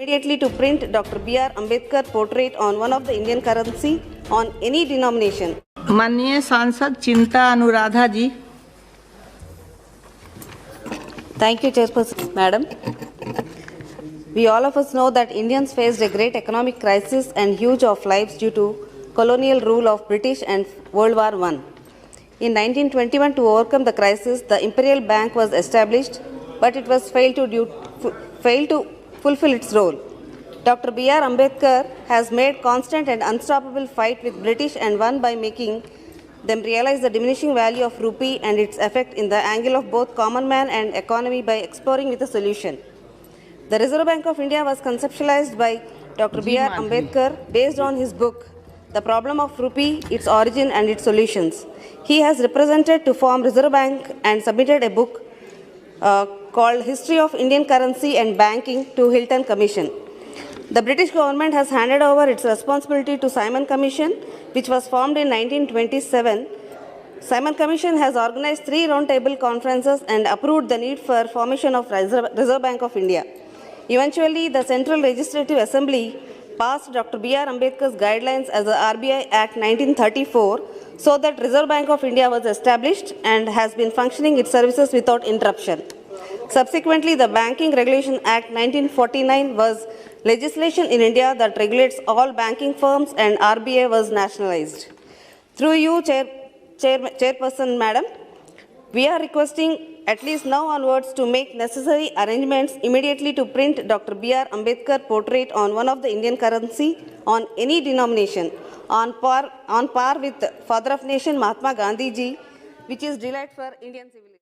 immediately to print Dr. B.R. Ambedkar portrait on one of the Indian currency on any denomination. माननीय सांसद चिंता अनुराधा जी। Thank you, Chairperson, Madam. We all of us know that Indians faced a great economic crisis and huge of lives due to colonial rule of British and World War I. In 1921, to overcome the crisis, the Imperial Bank was established, but it was failed to fulfill its role. Dr. B.R. Ambedkar has made constant and unstoppable fight with British and won by making them realize the diminishing value of rupee and its effect in the angle of both common man and economy by exploring with a solution. The Reserve Bank of India was conceptualized by Dr. B.R. Ambedkar based on his book, The Problem of Rupee, Its Origin and Its Solutions. He has represented to form Reserve Bank and submitted a book called History of Indian Currency and Banking to Hilton Commission. The British government has handed over its responsibility to Simon Commission, which was formed in 1927. Simon Commission has organized 3 roundtable conferences and approved the need for formation of Reserve Bank of India. Eventually, the Central Legislative Assembly passed Dr. B.R. Ambedkar's guidelines as the RBI Act 1934, so that Reserve Bank of India was established and has been functioning its services without interruption. Subsequently, the Banking Regulation Act 1949 was legislation in India that regulates all banking firms, and RBI was nationalized. Through you, Chairperson Madam, we are requesting at least now onwards to make necessary arrangements immediately to print Dr. B.R. Ambedkar portrait on one of the Indian currency on any denomination on par with Father of Nation Mahatma Gandhi ji, which is delight for Indian civilians.